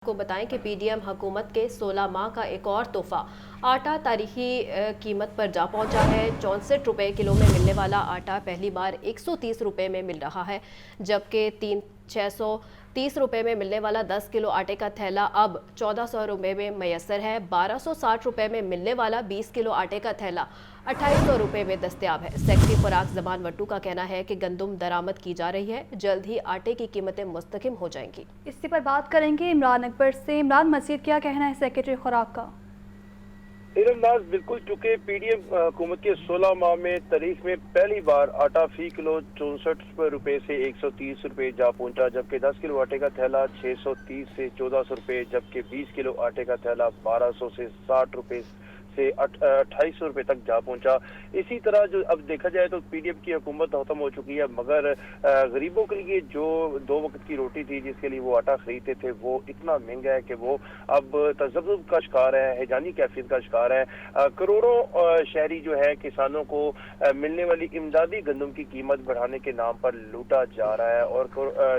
को बताएं कि पीडीएम हुकूमत के 16 माह का एक और तोहफा आटा तारीखी कीमत पर जा पहुंचा है। 64 रुपये किलो में मिलने वाला आटा पहली बार 130 रुपये में मिल रहा है, जबकि 630 रुपये में मिलने वाला 10 किलो आटे का थैला अब 1400 रुपये में मैसर है। 1260 रुपये में मिलने वाला 20 किलो आटे का थैला 2800 रुपये में दस्तयाब है। सेक्रेटरी खुराक ज़बान वट्टू का कहना है कि गंदम दरामद की जा रही है, जल्द ही आटे की कीमतें मुस्तकिम हो जाएंगी। इसी पर बात करेंगे इमरान अकबर से। इमरान, मज़ीद क्या कहना है सेक्रेटरी खुराक का? तीरंदाज बिल्कुल, चूंकि पीडीएम हुकूमत के 16 माह में तारीख में पहली बार आटा फी किलो 64 रुपये से 130 रुपये जा पहुंचा, जबकि 10 किलो आटे का थैला 630 से 1400 रुपये, जबकि 20 किलो आटे का थैला 1200 से 60 रुपये से 2800 रुपये तक जा पहुंचा। इसी तरह जो अब देखा जाए तो पीडीएम की हुकूमत खत्म हो चुकी है, मगर गरीबों के लिए जो 2 वक्त की रोटी थी, जिसके लिए वो आटा खरीदते थे, वो इतना महंगा है कि वो अब तज़ब्ज़ुब का शिकार है, हैजानी कैफियत का शिकार है। करोड़ों शहरी जो है किसानों को मिलने वाली इमदादी गंदम की कीमत बढ़ाने के नाम पर लूटा जा रहा है, और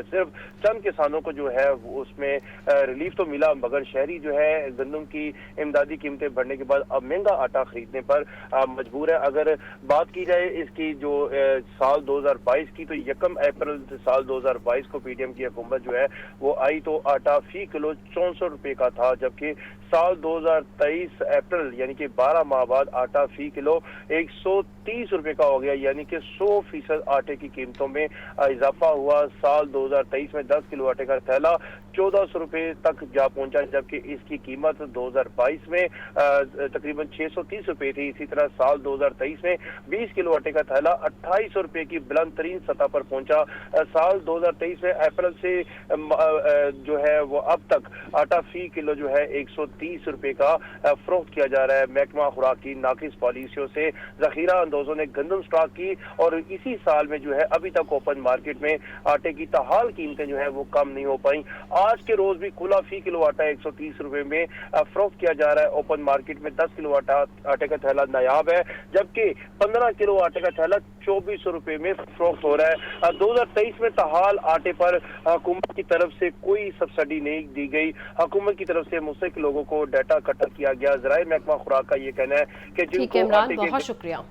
सिर्फ चंद किसानों को जो है उसमें रिलीफ तो मिला, मगर शहरी जो है गंदम की इमदादी कीमतें बढ़ने के बाद महंगा आटा खरीदने पर मजबूर है। अगर बात की जाए इसकी जो साल 2022 की, तो 1 अप्रैल साल 2022 को पीडीएम की हुकूमत जो है वो आई तो आटा फी किलो 64 रुपये का था, जबकि साल 2023 अप्रैल यानी कि 12 माह बाद आटा फी किलो 130 रुपये का हो गया, यानी कि 100% आटे की कीमतों में इजाफा हुआ। साल 2023 में 10 किलो आटे का थैला 1400 रुपये तक जा पहुंचा, जबकि इसकी कीमत 2022 में तकरीबन 630 रुपये थी। इसी तरह साल 2023 में 20 किलो आटे का थैला 2800 रुपये की बुलंद तरीन सतह पर पहुंचा। साल 2023 में अप्रैल से जो है वो अब तक आटा फी किलो जो है 130 रुपये का फरोख्त किया जा रहा है। महकमा खुराक की नाकिस पॉलिसियों से जखीरा अंदोजों ने गंदम स्टॉक की, और इसी साल में जो है अभी तक ओपन मार्केट में आटे की ताहाल कीमतें जो है वो कम नहीं हो पाई। आज के रोज भी खुला फी किलो आटा 130 रुपये में फरोख्त किया जा रहा है। ओपन मार्केट में 10 किलो आटे का थैला नायाब है, जबकि 15 किलो आटे का थैला 2400 रुपये में फरोख्त हो रहा है। 2023 में ताहाल आटे पर हुकूमत की तरफ से कोई सब्सिडी नहीं दी गई। हुकूमत की तरफ से मुस्तहिक लोगों को डाटा इकट्ठा किया गया। ज़राए महकमा खुराक का ये कहना है कि इमरान, बहुत शुक्रिया।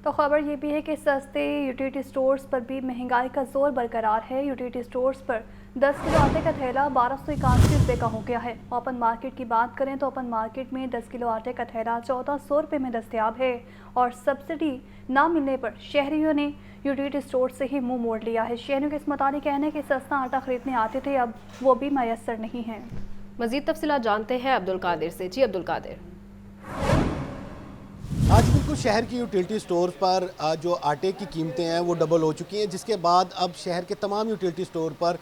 तो खबर ये भी है कि सस्ते यूटिलिटी स्टोर्स पर भी महंगाई का जोर बरकरार है। यूटिलिटी स्टोर्स पर 10 किलो आटे का थैला 1281 रुपये का हो गया है। ओपन मार्केट की बात करें तो ओपन मार्केट में 10 किलो आटे का थैला 1400 रुपये में दस्तयाब है, और सब्सिडी ना मिलने पर शहरियों ने यूटिलिटी स्टोर से ही मुंह मोड़ लिया है। शहरियों के इस मुताबिक कहना है कि सस्ता आटा खरीदने आते थे, अब वो भी मैसर नहीं है। मजीद तफसीलात जानते हैं अब्दुल कादिर से। जी अब्दुल कादिर। आज बिल्कुल शहर की यूटिलिटी स्टोर पर जो आटे की कीमतें हैं वो डबल हो चुकी हैं, जिसके बाद अब शहर के तमाम यूटिलिटी स्टोर पर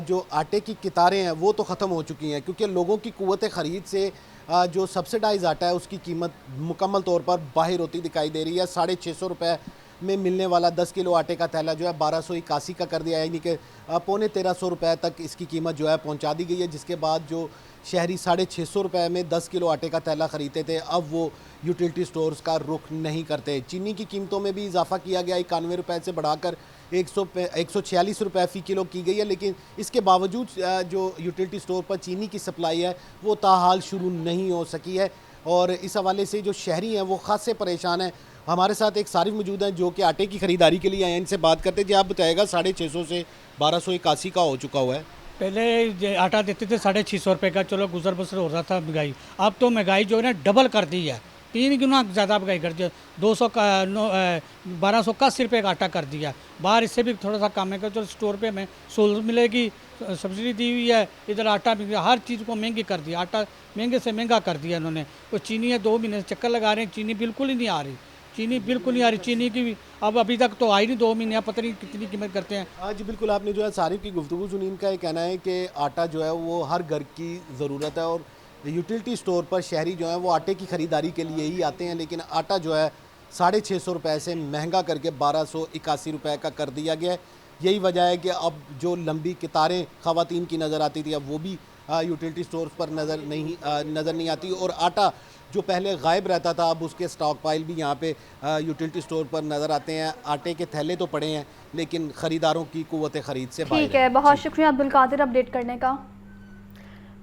जो आटे की कतारें हैं वो तो ख़त्म हो चुकी हैं, क्योंकि लोगों की क़ुव्वत ख़रीद से जो सब्सिडाइज आटा है उसकी कीमत मुकम्मल तौर पर बाहर होती दिखाई दे रही है। 650 रुपये में मिलने वाला 10 किलो आटे का थैला जो है 1281 का कर दिया है, यानी कि 1350 रुपये तक इसकी कीमत जो है पहुंचा दी गई है, जिसके बाद जो शहरी 650 रुपये में 10 किलो आटे का थैला ख़रीदते थे, अब वो यूटिलिटी स्टोर्स का रुख नहीं करते। चीनी की कीमतों में भी इजाफा किया गया, 91 रुपये से बढ़ाकर 146 रुपये फ़ी किलो की गई है, लेकिन इसके बावजूद जो यूटिलिटी स्टोर पर चीनी की सप्लाई है वो ताहाल शुरू नहीं हो सकी है, और इस हवाले से जो शहरी हैं वो ख़ासे परेशान हैं। हमारे साथ एक सारिफ मौजूद हैं जो कि आटे की ख़रीदारी के लिए आए हैं, इनसे बात करते हैं। जी आप बताइएगा, 650 से 1281 का हो चुका हुआ है। पहले आटा देते थे 650 रुपये का, चलो गुजर बसर हो रहा था महंगाई। अब तो महंगाई जो है ना डबल कर दी है, 3 गुना ज़्यादा महंगाई कर दिया। 1281 रुपये का आटा कर दिया। बाहर इससे भी थोड़ा सा कम है कि चलो स्टोर पे हमें सहूलत मिलेगी, सब्सिडी दी हुई है। इधर आटा भी हर चीज़ को महंगी कर दिया, आटा महंगे से महंगा कर दिया इन्होंने। तो चीनी है 2 महीने से चक्कर लगा रहे हैं, चीनी बिल्कुल ही नहीं आ रही, चीनी बिल्कुल नहीं आ रही। चीनी की भी अब अभी तक तो आई नहीं, 2 महीने, पता नहीं कितनी कीमत करते हैं। आज बिल्कुल आपने जो है सारिफ की गुफ्तगू सुनी, इनका ये कहना है कि आटा जो है वो हर घर की ज़रूरत है, और यूटिलिटी स्टोर पर शहरी जो है वो आटे की ख़रीदारी के लिए ही आते हैं, लेकिन आटा जो है 650 रुपये से महंगा करके 1281 रुपये का कर दिया गया है। यही वजह है कि अब जो लंबी कतारें ख़वातीन की नज़र आती थी, अब वो भी यूटिलिटी स्टोर्स पर नज़र नहीं आती, और आटा जो पहले गायब रहता था अब उसके स्टॉक पाइल भी यहाँ पे यूटिलिटी स्टोर पर नज़र आते हैं। आटे के थैले तो पड़े हैं, लेकिन ख़रीदारों की क़ुव्वत ख़रीद से ठीक है। बहुत शुक्रिया अब्दुल कादिर अपडेट करने का।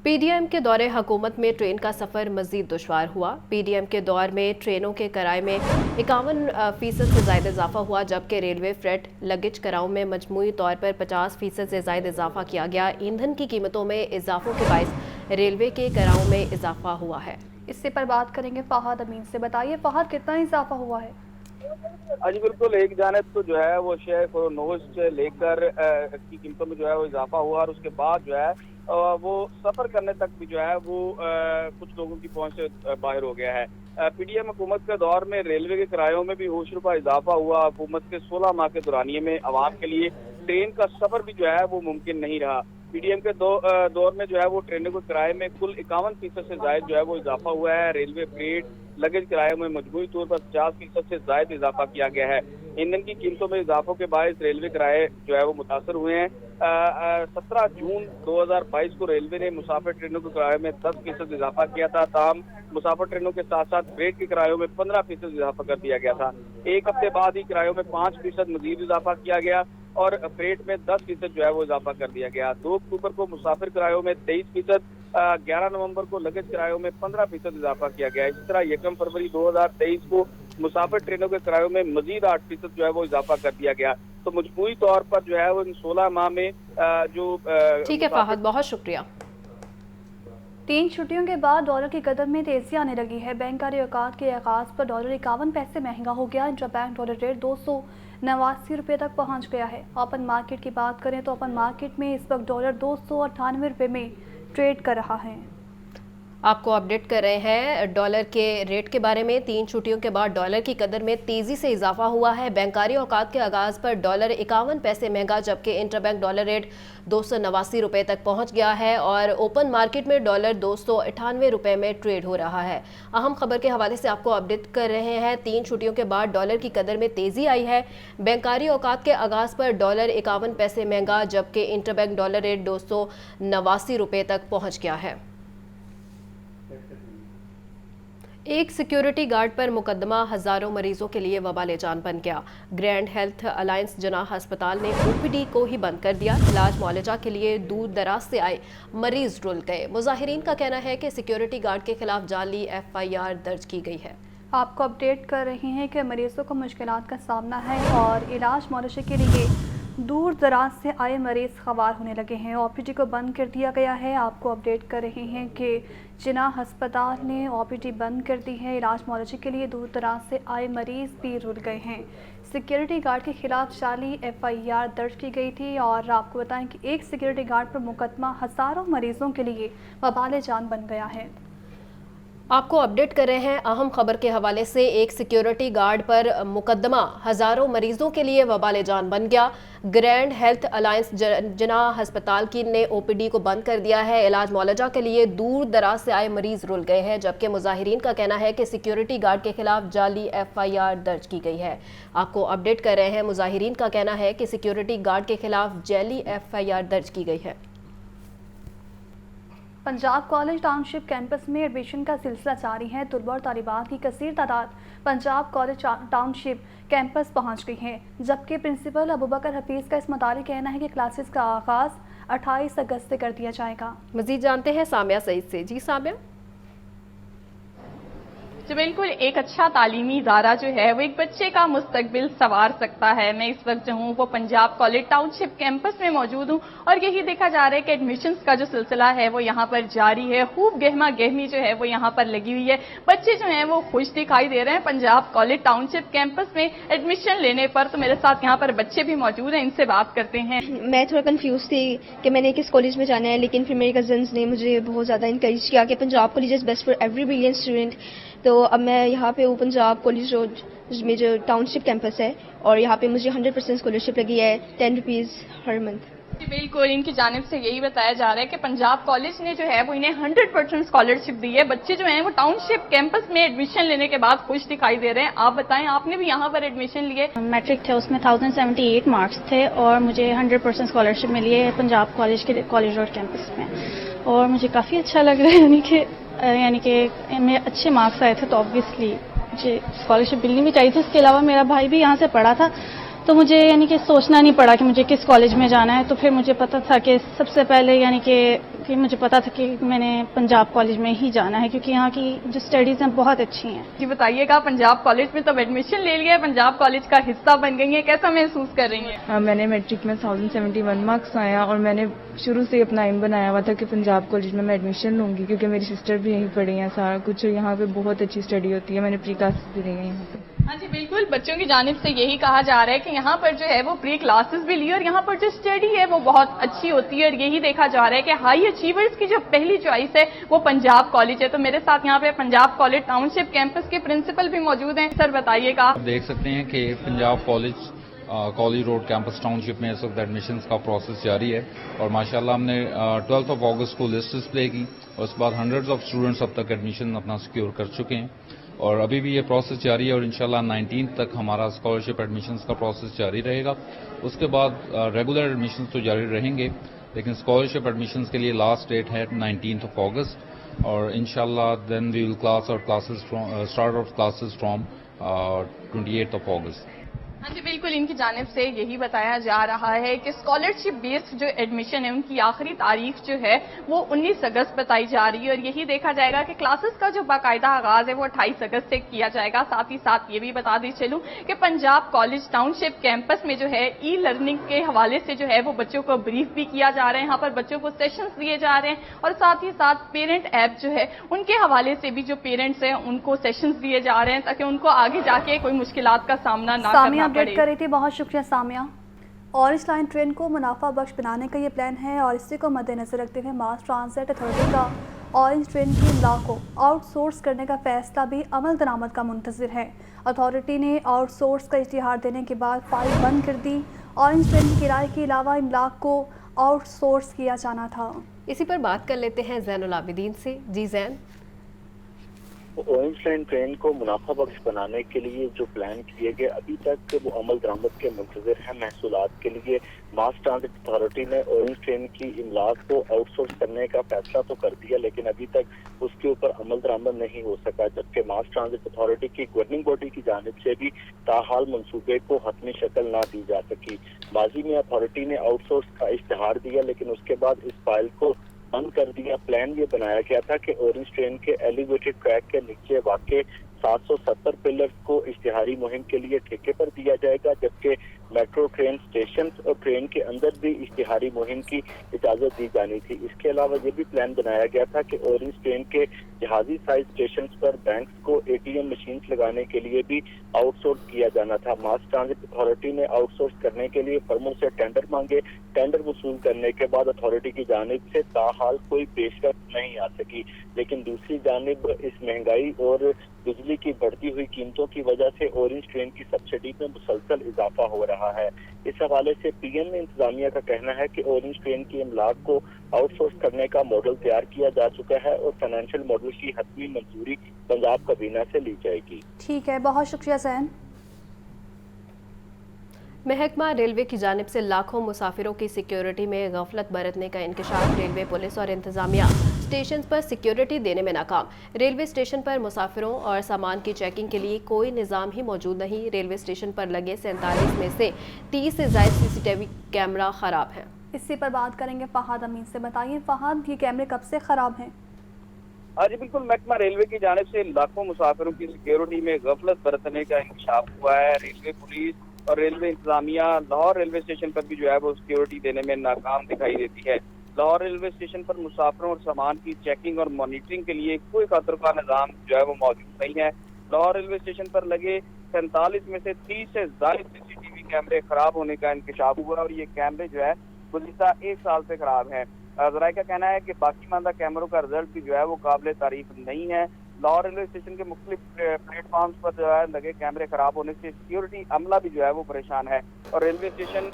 पीडीएम के दौरे हुकूमत में ट्रेन का सफ़र मज़ीद दुश्वार हुआ। पीडीएम के दौर में ट्रेनों के किराए में 51% से ज़्यादा इजाफा हुआ, जबकि रेलवे फ्रेट लगेज किरायों में मजमूई तौर पर 50% से ज़्यादा इजाफा किया गया। ईंधन की कीमतों में इजाफों के बायस रेलवे के किरायों में इजाफा हुआ है। इससे पर बात करेंगे फहद अमीन से। बताइए फहद, कितना इजाफा हुआ है? जी बिल्कुल, एक जानिब तो जो है वो शेयर फरोनोश से लेकर की कीमतों में जो है वो इजाफा हुआ, और उसके बाद जो है वो सफर करने तक भी जो है वो कुछ लोगों की पहुंच से बाहर हो गया है। पीडीएम हुकूमत के दौर में रेलवे के किरायों में भी होश रुपा इजाफा हुआ। हुकूमत के 16 माह के दौरानिये में आवाम के लिए ट्रेन का सफर भी जो है वो मुमकिन नहीं रहा। पीडीएम के दौर में जो है वो ट्रेनों के किराए में कुल 51% से ज्यादा जो है वो इजाफा हुआ है। रेलवे फ्रेट लगेज किरायों में मजमूई तौर पर 50% से ज्यादा इजाफा किया गया है। ईंधन की कीमतों में इजाफों के बायस रेलवे किराए जो है वो मुतासर हुए हैं। 17 जून 2022 को रेलवे ने मुसाफिर ट्रेनों के किराए में 10% इजाफा किया था। ताहम मुसाफिर ट्रेनों के साथ साथ फ्रेट के किरायों में 15% इजाफा कर दिया गया था। एक हफ्ते बाद ही किरायों में 5% मजीद इजाफा किया गया और फ्रेट में 10% जो है वो इजाफा कर दिया गया। 2 अक्टूबर को मुसाफिर किरायों में 23%, 11 नवंबर को लगेज किरायों में 15% इजाफा किया गया। इसी तरह 1 फरवरी 2023 को मुसाफिर ट्रेनों के किरायों में मजीद 8% जो है वो इजाफा कर दिया गया। तो मजमूई तौर पर जो है वो इन 16 माह में जो ठीक है फहद, बहुत शुक्रिया। 3 छुट्टियों के बाद डॉलर की कदर में तेजी आने लगी है। बैंकारी औकात के आगाज पर डॉलर 51 पैसे महंगा हो गया। इंटरबैंक डॉलर रेट 289 रुपये तक पहुंच गया है। ओपन मार्केट की बात करें तो ओपन मार्केट में इस वक्त डॉलर 298 रुपये में ट्रेड कर रहा है। आपको अपडेट कर रहे हैं डॉलर के रेट के बारे में। 3 छुट्टियों के बाद डॉलर की कदर में तेजी से इजाफा हुआ है। बैंकारी औकात के आगाज पर डॉलर 51 पैसे महंगा, जबकि इंटरबैंक डॉलर रेट 289 रुपये तक पहुंच गया है और ओपन मार्केट में डॉलर 298 रुपये में ट्रेड हो रहा है। अहम खबर के हवाले से आपको अपडेट कर रहे हैं। 3 छुट्टियों के बाद डॉलर की कदर में तेजी आई है। बैंकारी औकात के आगाज पर डॉलर 51 पैसे महंगा, जबकि इंटरबैंक डॉलर रेट 289 रुपये तक पहुँच गया है। एक सिक्योरिटी गार्ड पर मुकदमा हजारों मरीजों के लिए वबाले जान बन गया। ग्रैंड हेल्थ अलायंस जनाह अस्पताल ने ओपीडी को ही बंद कर दिया। इलाज मुआलजा के लिए दूर दराज से आए मरीज रुल गए। मुजाहिरीन का कहना है कि सिक्योरिटी गार्ड के खिलाफ जाली FIR दर्ज की गई है। आपको अपडेट कर रहे हैं कि मरीजों को मुश्किलात का सामना है और इलाज मुआलजे के लिए दूर दराज से आए मरीज खवार होने लगे हैं। OPD को बंद कर दिया गया है। आपको अपडेट कर रहे हैं कि जिनाह अस्पताल ने OPD बंद कर दी है। इलाज मुआलजे के लिए दूर दराज से आए मरीज भी रुल गए हैं। सिक्योरिटी गार्ड के खिलाफ जाली FIR दर्ज की गई थी और आपको बताएं कि एक सिक्योरिटी गार्ड पर मुकदमा हज़ारों मरीजों के लिए वबाले जान बन गया है। आपको अपडेट कर रहे हैं अहम खबर के हवाले से। एक सिक्योरिटी गार्ड पर मुकदमा हजारों मरीजों के लिए वबाले जान बन गया। ग्रैंड हेल्थ अलायंस जनाह अस्पताल की ने OPD को बंद कर दिया है। इलाज मुआलजा के लिए दूर दराज से आए मरीज रुल गए हैं, जबकि मुजाहिरीन का कहना है कि सिक्योरिटी गार्ड के खिलाफ जाली FIR दर्ज की गई है। आपको अपडेट कर रहे हैं, मुजाहिरीन का कहना है कि सिक्योरिटी गार्ड के खिलाफ जाली FIR दर्ज की गई है। पंजाब कॉलेज टाउनशिप कैंपस में एडमिशन का सिलसिला जारी है। तलबा और तालिबात की कसीर तादाद पंजाब कॉलेज टाउनशिप कैंपस पहुंच गई है, जबकि प्रिंसिपल अबूबकर हफीज़ का इस मुताबिक कहना है कि क्लासेस का आगाज़ 28 अगस्त से कर दिया जाएगा। मजीद जानते हैं सामिया सईद से। जी सामिया। जो बिल्कुल एक अच्छा तालीमी इदारा जो है वो एक बच्चे का मुस्तकबिल संवार सकता है। मैं इस वक्त जो हूँ वो पंजाब कॉलेज टाउनशिप कैंपस में मौजूद हूँ और यही देखा जा रहा है कि एडमिशन्स का जो सिलसिला है वो यहाँ पर जारी है। खूब गहमा गहमी जो है वो यहाँ पर लगी हुई है। बच्चे जो हैं वो खुश दिखाई दे रहे हैं पंजाब कॉलेज टाउनशिप कैंपस में एडमिशन लेने पर। तो मेरे साथ यहाँ पर बच्चे भी मौजूद हैं, इनसे बात करते हैं। मैं थोड़ा कंफ्यूज थी कि मैंने किस कॉलेज में जाना है, लेकिन फिर मेरे कजन्स ने मुझे बहुत ज़्यादा इंकरेज किया कि Punjab college is best for every brilliant student. तो अब मैं यहाँ पे हूँ पंजाब कॉलेज रोड में जो टाउनशिप कैंपस है और यहाँ पे मुझे 100% स्कॉलरशिप लगी है, 10 रुपीज़ हर मंथ। बिल्कुल, इनकी जानिब से यही बताया जा रहा है कि पंजाब कॉलेज ने जो है वो इन्हें 100% स्कॉलरशिप दी है। बच्चे जो हैं वो टाउनशिप कैंपस में एडमिशन लेने के बाद खुश दिखाई दे रहे हैं। आप बताएं, आपने भी यहाँ पर एडमिशन लिए? मैट्रिक थे, उसमें 1078 मार्क्स थे और मुझे 100% स्कॉलरशिप मिली है पंजाब कॉलेज के कॉलेज रोड कैंपस में और मुझे काफ़ी अच्छा लग रहा है। यानी कि मेरे अच्छे मार्क्स आए थे तो ऑब्वियसली मुझे स्कॉलरशिप मिलनी भी चाहिए थी। इसके अलावा मेरा भाई भी यहाँ से पढ़ा था तो मुझे यानी कि सोचना नहीं पड़ा कि मुझे किस कॉलेज में जाना है। तो फिर मुझे पता था कि सबसे पहले यानी कि मुझे पता था कि मैंने पंजाब कॉलेज में ही जाना है, क्योंकि यहाँ की जो स्टडीज़ हैं बहुत अच्छी हैं। जी बताइएगा, पंजाब कॉलेज में तब एडमिशन ले लिया है, पंजाब कॉलेज का हिस्सा बन गई है, कैसा महसूस कर रही हैं? मैंने मैट्रिक में 1071 मार्क्स आया और मैंने शुरू से अपना एम बनाया हुआ था कि पंजाब कॉलेज में मैं एडमिशन लूँगी, क्योंकि मेरी सिस्टर भी यहीं पढ़ी हैं, सारा कुछ यहाँ पे बहुत अच्छी स्टडी होती है। मैंने प्री क्लासेस भी ली हैं यहाँ पे। हाँ जी बिल्कुल, बच्चों की जानिब से यही कहा जा रहा है कि यहाँ पर जो है वो प्री क्लासेस भी ली और यहाँ पर जो स्टडी है वो बहुत अच्छी होती है और यही देखा जा रहा है कि हाई अचीवर्स की जो पहली चॉइस है वो पंजाब कॉलेज है। तो मेरे साथ यहाँ पे पंजाब कॉलेज टाउनशिप कैंपस के प्रिंसिपल भी मौजूद हैं। सर बताइएगा। आप देख सकते हैं कि Punjab college road campus township में इस वक्त एडमिशन्स का प्रोसेस जारी है और माशाल्लाह हमने 12 अगस्त को लिस्ट डिस्प्ले की और उसके बाद हंड्रेड्स ऑफ स्टूडेंट्स अब तक एडमिशन अपना सिक्योर कर चुके हैं और अभी भी ये प्रोसेस जारी है और इंशाल्लाह 19 तक हमारा स्कॉलरशिप एडमिशन्स का प्रोसेस जारी रहेगा। उसके बाद रेगुलर एडमिशन्स तो जारी रहेंगे, लेकिन स्कॉलरशिप एडमिशन्स के लिए लास्ट डेट है 19 अगस्त और इंशाल्लाह then we will start out classes from 28 August. हाँ जी बिल्कुल, इनकी जानिब से यही बताया जा रहा है कि स्कॉलरशिप बेस्ड जो एडमिशन है उनकी आखिरी तारीख जो है वो 19 अगस्त बताई जा रही है और यही देखा जाएगा कि क्लासेस का जो बाकायदा आगाज है वो 28 अगस्त से किया जाएगा। साथ ही साथ ये भी बता दी चलूं कि पंजाब कॉलेज टाउनशिप कैंपस में जो है ई लर्निंग के हवाले से जो है वो बच्चों को ब्रीफ भी किया जा रहा है। यहाँ पर बच्चों को सेशंस दिए जा रहे हैं और साथ ही साथ पेरेंट ऐप जो है उनके हवाले से भी जो पेरेंट्स हैं उनको सेशंस दिए जा रहे हैं ताकि उनको आगे जाके कोई मुश्किलात का सामना ना करना अपडेट कर रही थी। बहुत शुक्रिया सामिया। ऑरेंज लाइन ट्रेन को मुनाफा बख्श बनाने का ये प्लान है और इसी को मद्देनजर रखते हुए मास ट्रांजिट अथॉरिटी का ऑरेंज ट्रेन की इमला को आउटसोर्स करने का फैसला भी अमल दरामद का मुंतज़िर है। अथॉरिटी ने आउटसोर्स का इश्तिहार देने के बाद फाइल बंद कर दी। ऑरेंज ट्रेन की किराए के अलावा इमला को आउटसोर्स किया जाना था। इसी पर बात कर लेते हैं ज़ैनुल आबिदीन से। जी ज़ैन। ऑरेंज लाइन ट्रेन को मुनाफा बख्श बनाने के लिए जो प्लान किए गए अभी तक वो अमल दरामद के मुंतज़िर है। महसूलात के लिए मास ट्रांजिट अथॉरिटी ने ऑरेंज ट्रेन की इमलाक को आउटसोर्स करने का फैसला तो कर दिया, लेकिन अभी तक उसके ऊपर अमल दरामद नहीं हो सका, जबकि मास ट्रांजिट अथॉरिटी की गवर्निंग बॉडी की जानिब से भी ताहाल मंसूबे को हतमी शक्ल ना दी जा सकी। माजी में अथॉरिटी ने आउटसोर्स का इश्तिहार दिया, लेकिन उसके बाद इस फाइल को बंद कर दिया। प्लान ये बनाया गया था कि ऑरेंज ट्रेन के एलिवेटेड ट्रैक के नीचे वाक़े 770 पिलर्स को इश्तिहारी मुहिम के लिए ठेके पर दिया जाएगा, जबकि मेट्रो ट्रेन स्टेशन और ट्रेन के अंदर भी इश्तिहारी मुहिम की इजाज़त दी जानी थी। इसके अलावा ये भी प्लान बनाया गया था कि ऑरेंज ट्रेन के जहाजी साइज स्टेशन पर बैंक्स को ATM मशीन्स लगाने के लिए भी आउटसोर्स किया जाना था। मास ट्रांजिट अथॉरिटी ने आउटसोर्स करने के लिए फर्मों से टेंडर मांगे। टेंडर वसूल करने के बाद अथॉरिटी की जानिब से ताहाल कोई पेशरफ नहीं आ सकी, लेकिन दूसरी जानिब इस महंगाई और बिजली की बढ़ती हुई कीमतों की वजह से ऑरेंज ट्रेन की सब्सिडी में मुसलसल इजाफा हो रहा है। इस हवाले से PM इंतजामिया का कहना है कि ऑरेंज ट्रेन की इमलाक को आउटसोर्स करने का मॉडल तैयार किया जा चुका है और फाइनेंशियल मॉडल की हतमी मंजूरी पंजाब काबीना से ली जाएगी। ठीक है, बहुत शुक्रिया जैन। महकमा रेलवे की जानिब से लाखों मुसाफिरों की सिक्योरिटी में गफलत बरतने का इंकशाफ। रेलवे पुलिस और इंतजामिया स्टेशन पर सिक्योरिटी देने में नाकाम। रेलवे स्टेशन पर मुसाफिरों और सामान की चेकिंग के लिए कोई निज़ाम ही मौजूद नहीं। रेलवे स्टेशन पर लगे 47 में से 30 से ज़ायद CCTV कैमरा ख़राब हैं। इसी पर बात करेंगे फ़हाद अमीन से। बताइए फ़हाद, ये कैमरे कब से ख़राब हैं? हाँ जी बिल्कुल, महकमा रेलवे की जानिब से लाखों मुसाफिरों की सिक्योरिटी में गफलत बरतने का इंकशाफ हुआ है। रेलवे पुलिस और रेलवे इंतजामिया लाहौर रेलवे स्टेशन पर भी जो है वो सिक्योरिटी देने में नाकाम दिखाई देती है। लाहौर रेलवे स्टेशन पर मुसाफिरों और सामान की चेकिंग और मॉनिटरिंग के लिए कोई खतर का निज़ाम जो है वो मौजूद नहीं है। लाहौर रेलवे स्टेशन पर लगे 47 में से 30 से ज़ायद CCTV कैमरे खराब होने का इंकशाफ हुआ और ये कैमरे जो है गुज़िश्ता 1 साल से खराब हैं। ज़राए का कहना है कि बाकी मानदा कैमरों का रिजल्ट भी जो है वो काबिल तारीफ नहीं है। लाहौर रेलवे स्टेशन के मुख्तलिफ प्लेटफॉर्म्स पर जो है लगे कैमरे खराब होने से सिक्योरिटी अमला भी जो है वो परेशान है और रेलवे स्टेशन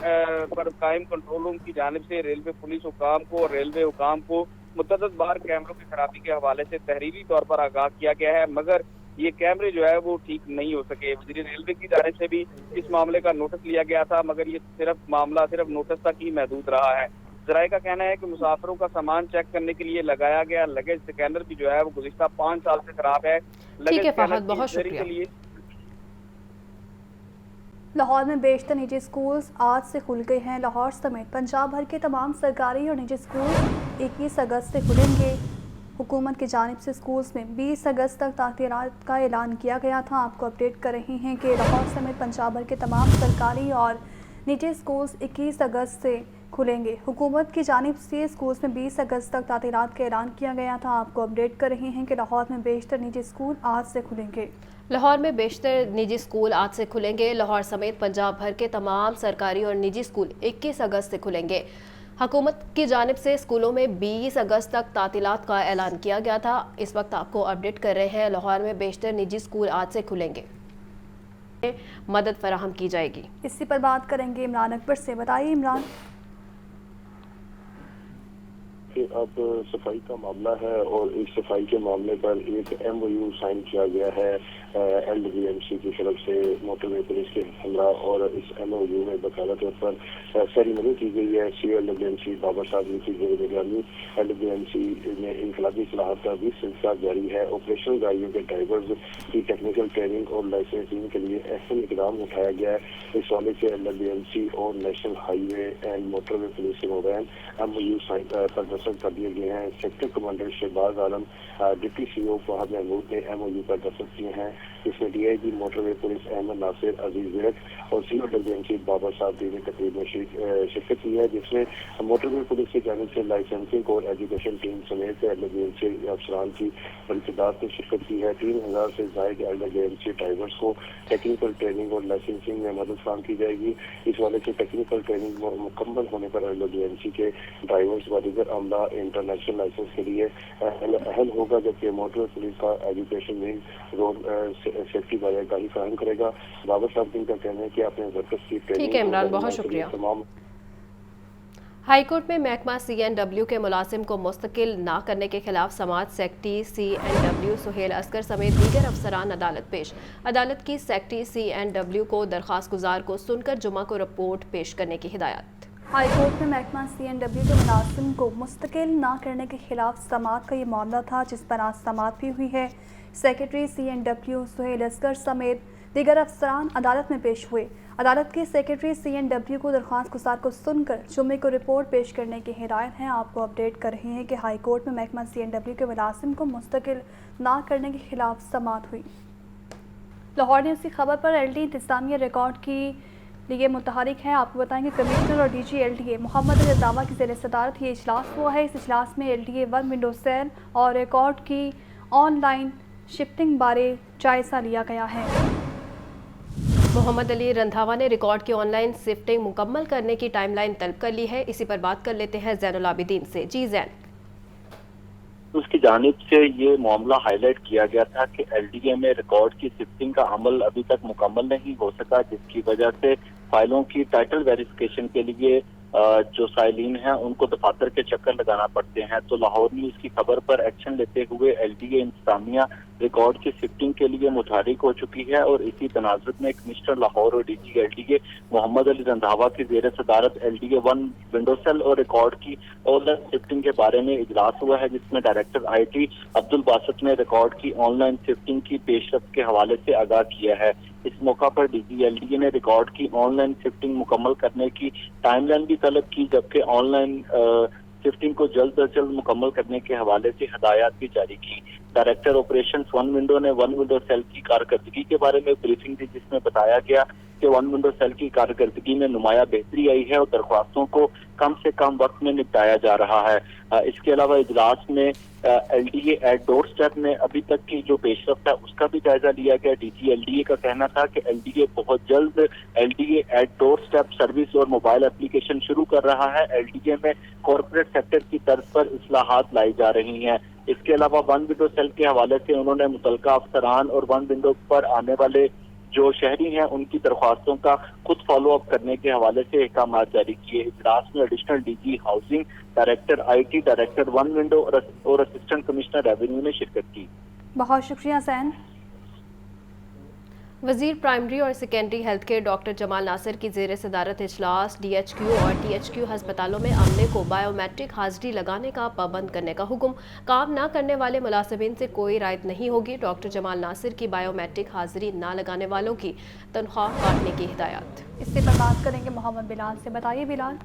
पर कायम कंट्रोल रूम की जानिब से रेलवे पुलिस हुकाम को और रेलवे हुकाम को मुतअद्दिद बार कैमरों की खराबी के हवाले से तहरीरी तौर पर आगाह किया गया है, मगर ये कैमरे जो है वो ठीक नहीं हो सके। वज़ीर रेलवे की जानिब से भी इस मामले का नोटिस लिया गया था, मगर ये मामला सिर्फ नोटिस तक ही महदूद रहा है। ज़राए का कहना है कि मुसाफिरों का सामान चेक करने के लिए लगाया गया लगेज स्कैनर भी जो है वो गुज़िश्ता 5 साल से खराब है। ठीक है फहद, बहुत शुक्रिया। लाहौर में बेशतर निजी स्कूल्स आज से खुल गए हैं। लाहौर समेत पंजाब भर के तमाम सरकारी और निजी स्कूल 21 अगस्त से खुलेंगे। हुकूमत की जानिब से स्कूल्स में 20 अगस्त तक तातीलात का ऐलान किया गया था। आपको अपडेट कर रहे हैं कि लाहौर समेत पंजाब भर के तमाम सरकारी और निजी स्कूल्स 21 अगस्त से खुलेंगे। हुकूमत की जानिब से स्कूल्स में 20 अगस्त तक तातीलात का ऐलान किया गया था। आपको अपडेट कर रहे हैं कि लाहौर में बेशतर निजी स्कूल आज से खुलेंगे। लाहौर में बेशतर निजी स्कूल आज से खुलेंगे। लाहौर समेत पंजाब भर के तमाम सरकारी और निजी स्कूल 21 अगस्त से खुलेंगे। हुकूमत की जानिब से स्कूलों में 20 अगस्त तक तातीलात का ऐलान किया गया था। इस वक्त आपको अपडेट कर रहे हैं, लाहौर में बेशतर निजी स्कूल आज से खुलेंगे, मदद फराहम की जाएगी। इसी पर बात करेंगे इमरान अकबर से। बताइए इमरान। कि अब सफाई का मामला है और इस सफाई के मामले पर एक MOU साइन किया गया है LWMC की तरफ से मोटरवे पुलिस के हमरा, और इस MOU में बाकायदा तौर पर सेरेमनी की गई है। CLWMC बाबर साहब की निगरानी LWMC में इनकलाबी सलाहत का भी सिलसिला जारी है। ऑपरेशनल गाड़ियों के ड्राइवर्स की टेक्निकल ट्रेनिंग और लाइसेंसिंग के लिए अहम इकदाम उठाया गया है। इस वाले से LWMC और national highway and motorway police के मोबाइल MOU साइन पर कर दिए गए हैं। Sector commander Shahbaz Alam, deputy CO Fahad Mahmood ने MOU पर दस्तखत किए हैं। इसमें DIG motorway police Ahmad Nasir, Aziz Virk और CLWMC बाबर साहब ने तकरीब में शिरकत की है, जिसमें मोटरवे पुलिस की जानिब से लाइसेंसिंग और एजुकेशन टीम समेत LWMC अफसरान की तादाद ने शिरकत की है। 3000 से ज़ायद LWMC ड्राइवर्स को टेक्निकल ट्रेनिंग और लाइसेंसिंग में मदद फराहम की जाएगी। इस वाले से टेक्निकल ट्रेनिंग मुकम्मल होने पर LWMC के ड्राइवर्स व दीगर अमला इंटरनेशनल लाइसेंस के लिए अहल होगा, जबकि मोटर पुलिस का एजुकेशन विंग रोड सेफ्टी बाकायदा फराहम करेगा। बाबर साहब का कहना है कि अपने वर्कर्स की ट्रेनिंग। ठीक है इमरान, बहुत शुक्रिया। तमाम हाईकोर्ट में महकमा CNW के मुलाजिम को मुस्तकिल ना करने के खिलाफ समाज सेक्रेटरी CNW सुहेल असगर समेत दीगर अफसरान अदालत पेश। अदालत की सेक्रेटरी CNW को दरख्वास्त गुजार को सुनकर जुमा को रिपोर्ट पेश करने की हिदायत। हाईकोर्ट में महकमा CNW के मुलाजिम को मुस्तकिल ना करने के खिलाफ समाअत का ये मामला था, जिस पर आज समाअत भी हुई है। सेक्रेटरी CNW सुहेल असगर समेत दीगर अफसरान अदालत में पेश हुए। अदालत के सेक्रेटरी CNW को दरख्वास्त गुजार को सुनकर जुम्मे को रिपोर्ट पेश करने की हिदायत है। आपको अपडेट कर रहे हैं कि हाई कोर्ट में महकमा CNW के मुलाजिम को मुस्तकिल ना करने के खिलाफ समाअत हुई। लाहौर ने उसी खबर पर LD इंतजामिया रिकॉर्ड की लिए मुतहरिक है। आपको बताएंगे कमिश्नर और DG LDA मोहम्मद अली रंधावा की ज़ेर सदारत ये इजलास हुआ है। इस इजलास में LDA 1 विंडो सेल और रिकॉर्ड की ऑनलाइन शिफ्टिंग बारे जायज़ा लिया गया है। मोहम्मद अली रंधावा ने रिकॉर्ड की ऑनलाइन शिफ्टिंग मुकम्मल करने की टाइमलाइन तलब कर ली है। इसी पर बात कर लेते हैं ज़ैनुल आबिदीन से। जी ज़ैन। उसकी जानिब से ये मामला हाईलाइट किया गया था कि LDA में रिकॉर्ड की शिफ्टिंग का अमल अभी तक मुकम्मल नहीं हो सका, जिसकी वजह से फाइलों की टाइटल वेरिफिकेशन के लिए जो साइलिन हैं उनको दफातर के चक्कर लगाना पड़ते हैं। तो लाहौर न्यूज़ की खबर पर एक्शन लेते हुए LDA इंतजामिया रिकॉर्ड की शिफ्टिंग के लिए मुतहरिक हो चुकी है और इसी तनाजुर में कमिश्नर लाहौर और DG LDA मोहम्मद अली रंधावा की ज़ेर सदारत LDA 1 विंडो सेल और रिकॉर्ड की ऑनलाइन शिफ्टिंग के बारे में इजलास हुआ है, जिसमें डायरेक्टर IT अब्दुल बासत ने रिकॉर्ड की ऑनलाइन शिफ्टिंग की पेशरफ्त के हवाले से आगाह किया है। इस मौका पर DG LDA ने रिकॉर्ड की ऑनलाइन शिफ्टिंग मुकम्मल करने की टाइमलाइन भी तलब की, जबकि ऑनलाइन शिफ्टिंग को जल्द अज जल्द मुकम्मल करने के हवाले से हदायत भी जारी की। डायरेक्टर ऑपरेशंस 1 विंडो ने 1 विंडो सेल की कारकर्दगी के बारे में ब्रीफिंग दी, जिसमें बताया गया कि 1 विंडो सेल की कारकर्दगी में नुमाया बेहतरी आई है और दरख्वास्तों को कम से कम वक्त में निपटाया जा रहा है। इसके अलावा इजलास में LDA एट डोर स्टेप में अभी तक की जो पेशरफ्त है उसका भी जायजा लिया गया। DG LDA का कहना था कि LDA बहुत जल्द LDA at doorstep service और मोबाइल एप्लीकेशन शुरू कर रहा है। LDA में कॉर्पोरेट सेक्टर की तर्ज पर इस्लाहात लाई जा रही हैं। इसके अलावा 1 विंडो सेल के हवाले से उन्होंने मुतलका अफसरान और 1 विंडो पर आने वाले जो शहरी हैं उनकी दरख्वास्तों का खुद फॉलो अप करने के हवाले से अहकाम जारी किए। इजलास में additional DG housing, director IT, director 1 window और असिस्टेंट कमिश्नर रेवेन्यू ने शिरकत की। बहुत शुक्रिया ज़ैन। वजीर प्राइमरी और secondary health care doctor Jamal Nasir की ज़ेर सदारत इजलास DHQ और THQ हस्पतालों में अमले को बायोमेट्रिक हाजिरी लगाने का पाबंद करने का हुक्म। काम न करने वाले मुलाजिमीन से कोई रायत नहीं होगी। डॉक्टर जमाल नासिर की बायोमेट्रिक हाजिरी न लगाने वालों की तनख्वाह काटने की हिदायत। इससे पर बात करेंगे मोहम्मद बिलाल से। बताइए बिलाल।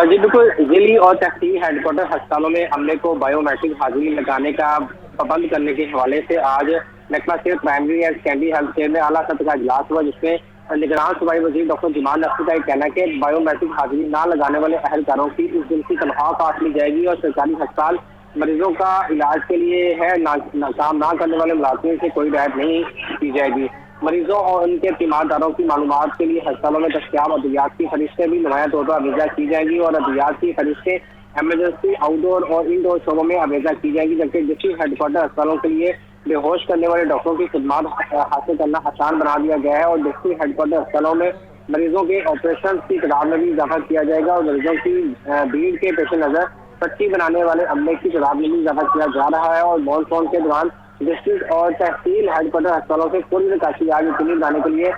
जी बिल्कुल, जिली और तहसील हेडक्वार्टर अस्पतालों में अमले को बायोमेट्रिक हाजिरी लगाने का पाबंद करने के हवाले से आज महकमा सेहत primary and secondary health care में आला सतह का इजलास हुआ, जिसमें निगरान सूबाई वजीर डॉक्टर जमाल नासिर का कहना है कि बायोमेट्रिक हाजिरी ना लगाने वाले अहलकारों की इस दिन की तनख्वाह काट ली जाएगी और सरकारी अस्पताल मरीजों का इलाज के लिए है काम ना करने वाले मुलाजिमों से कोई रियायत नहीं की जाएगी। मरीजों और उनके तीमारदारों की मालूमात के लिए अस्पतालों में दस्तयाब अद्वियात की फरिश्तें भी नुमाया तौर पर अवेजा की जाएंगी और अद्वियात की फरिश्तें एमरजेंसी आउटडोर और इंडोर शोबों में अवेजा की जाएगी, जबकि डिस्ट्रिक्ट हेडक्वार्टर अस्पतालों के लिए बेहोश करने वाले डॉक्टरों की खिदमात हासिल करना आसान बना दिया गया है और डिस्ट्रिक्ट हेडक्वार्टर अस्पतालों में मरीजों के ऑपरेशन की तादाद में भी इजाफा किया जाएगा और मरीजों की भीड़ के पेश नज़र पट्टी बनाने वाले अमले की तादाद में भी इजाफा किया जा रहा है और मॉनसून के दौरान डिस्ट्रिक्ट और तहसील हेडक्वार्टर अस्पतालों से पूरी निकासी आग यकीनी बनाने के लिए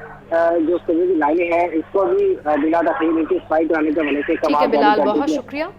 जो सीवरेज लाइनें हैं इसको भी बिला तखीर नीति सफाई कराने के हवाले से ठीक है बिलाल, बहुत शुक्रिया।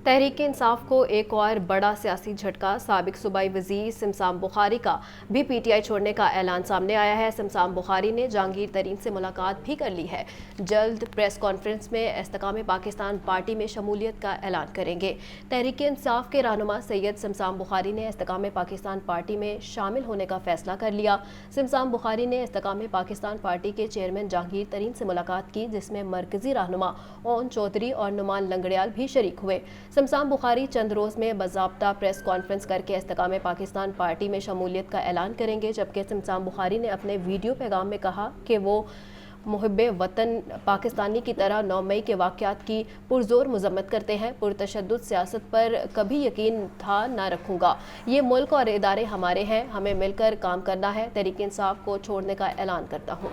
तहरीक इंसाफ को एक और बड़ा सियासी झटका। साबिक सूबाई वजीर सिमसाम बुखारी का भी PTI छोड़ने का ऐलान सामने आया है। सिमसाम बुखारी ने जहांगीर तरीन से मुलाकात भी कर ली है। जल्द प्रेस कॉन्फ्रेंस में इस्तेकाम पाकिस्तान पार्टी में शमूलियत का ऐलान करेंगे। तहरीक इंसाफ के रहनुमा सैयद सिमसाम बुखारी ने इस्तेकाम पाकिस्तान पार्टी में शामिल होने का फैसला कर लिया। सिमसाम बुखारी ने इस्तेकाम पाकिस्तान पार्टी के चेयरमैन जहांगीर तरीन से मुलाकात की, जिसमें मरकजी रहनुमा ओन चौधरी और नुमान लंगड़ियाल भी शरीक हुए। सिमसाम बुखारी चंद रोज़ में बाज़ाब्ता प्रेस कॉन्फ्रेंस करके इस्तेकाम पाकिस्तान पार्टी में शमूलियत का ऐलान करेंगे, जबकि सिमसाम बुखारी ने अपने वीडियो पैगाम में कहा कि वो मुहिब्बे वतन पाकिस्तानी की तरह 9 मई के वाक़यात की पुरजोर मज़म्मत करते हैं। पुरतशद्दुद सियासत पर कभी यकीन था ना रखूँगा। ये मुल्क और इदारे हमारे हैं, हमें मिलकर काम करना है। तहरीक इंसाफ को छोड़ने का ऐलान करता हूँ।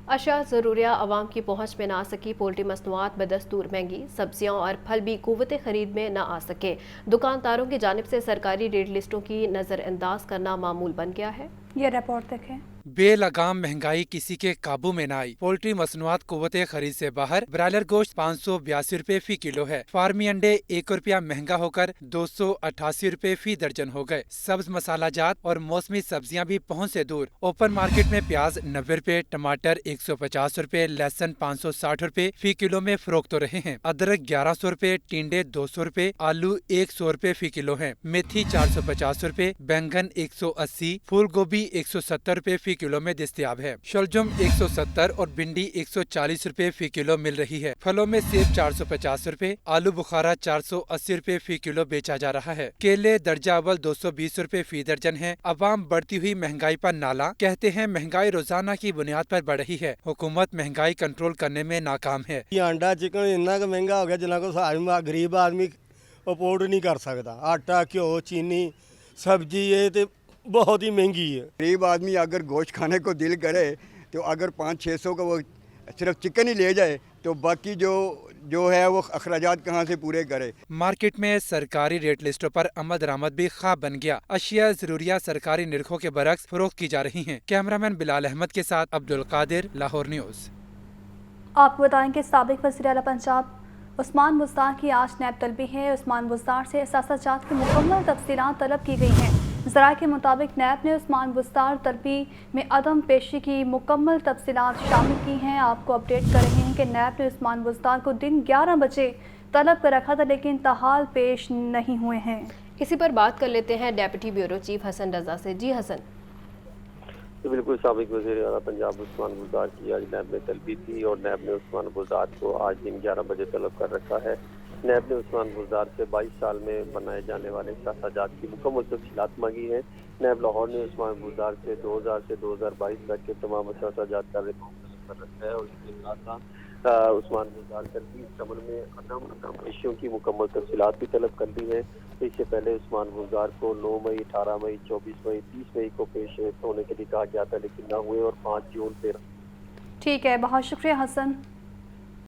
अशिया ज़रूरिया आवाम की पहुँच में ना आ सकी। पोल्ट्री मसनूआत बदस्तूर महंगी। सब्जियाँ और फल भी कुव्वत खरीद में ना आ सके। दुकानदारों की जानिब से सरकारी रेट लिस्टों की नज़रअंदाज करना मामूल बन गया है। ये रिपोर्ट देखें। बेलगाम महंगाई किसी के काबू में न आई। पोल्ट्री मसनूआत कुव्वत खरीद से बाहर। ब्रायलर गोश्त 582 रुपए फी किलो है। फार्मी अंडे 1 रुपया महंगा होकर 288 रुपए फी दर्जन हो गए। सब्ज मसाला जात और मौसमी सब्जियां भी पहुंच से दूर। ओपन मार्केट में प्याज 90 रुपए, टमाटर 150 रुपए, लहसुन 560 रुपए फी किलो में फरोख्त हो रहे हैं। अदरक 1100 रुपए, टिंडे 200 रुपए, आलू 100 रुपए फी किलो है। मेथी 450 रुपए, बैंगन 180, फूल गोभी 170 रुपए फी किलो में दस्तयाब है। शलजम 170 और भिंडी 140 रुपए फी किलो मिल रही है। फलों में सेब 450 रुपए, आलू बुखारा 480 रुपए फी किलो बेचा जा रहा है। केले दर्जा अव्वल 220 रुपए फी दर्जन है। अवाम बढ़ती हुई महंगाई पर नाला। कहते हैं महंगाई रोजाना की बुनियाद पर बढ़ रही है। हुकूमत महंगाई कंट्रोल करने में नाकाम है। अंडा चिकन इन्ना महंगा हो गया जिन्ना को गरीब आदमी अफोर्ड नहीं कर सकता। आटा घ्यो चीनी सब्जी ये बहुत ही महंगी है। गरीब आदमी अगर गोश्त खाने को दिल करे तो अगर 500-600 का वो सिर्फ चिकन ही ले जाए तो बाकी जो है वो अखराजात कहाँ से पूरे करे। मार्केट में सरकारी रेट लिस्टों पर आमद दरामद भी ख्वाब बन गया। अशिया जरूरिया सरकारी निरखों के बरक्स फरोख्त की जा रही हैं। कैमरामैन बिलाल अहमद के साथ अब्दुल कादिर, लाहौर न्यूज़। आपको बताएं कि साबिक वज़ीर आला पंजाब उस्मान बुज़दार की आज नैब तलबी है। उस्मान बुज़दार से एहसासात की मुकम्मल तफसीलात तलब की गई हैं। ज़राए के मुताबिक नैब ने उस्मान बुज़दार तलबी में अदम पेशी की मुकम्मल तफसीलात शामिल की हैं। आपको अपडेट कर रहे हैं कि नैब ने उस्मान बुज़दार को दिन 11 बजे तलब कर रखा था, लेकिन ताहाल पेश नहीं हुए हैं। इसी पर बात कर लेते हैं deputy bureau chief Hasan Raza से। जी हसन। तो बिल्कुल साबिक वज़ीर आला पंजाब उस्मान बुज़दार की आज नैब में तलबी थी और नैब ने उस्मान बुज़दार को आज दिन 11 बजे तलब कर रखा है। नैब ने उस्मान बुज़दार से 22 साल में बनाए जाने वाले एहसासात की मुकम्मल तफसीलात मांगी है। नैब लाहौर ने उस्मान बुज़दार से 2000 से 2022 तक के तमाम एहसासात का रिकॉर्ड कर रखा है और इसके साथ उस्मान बुज़दार तलबी इस अमल में अदम पेशियों की मुकम्मल तफसीलात भी तलब कर दी है। इससे पहले उस्मान बुज़दार को 9 मई, 18 मई, 24 मई, 30 मई को पेश होने के लिए कहा गया था, लेकिन न हुए और 5 जून 13। ठीक है, बहुत शुक्रिया हसन।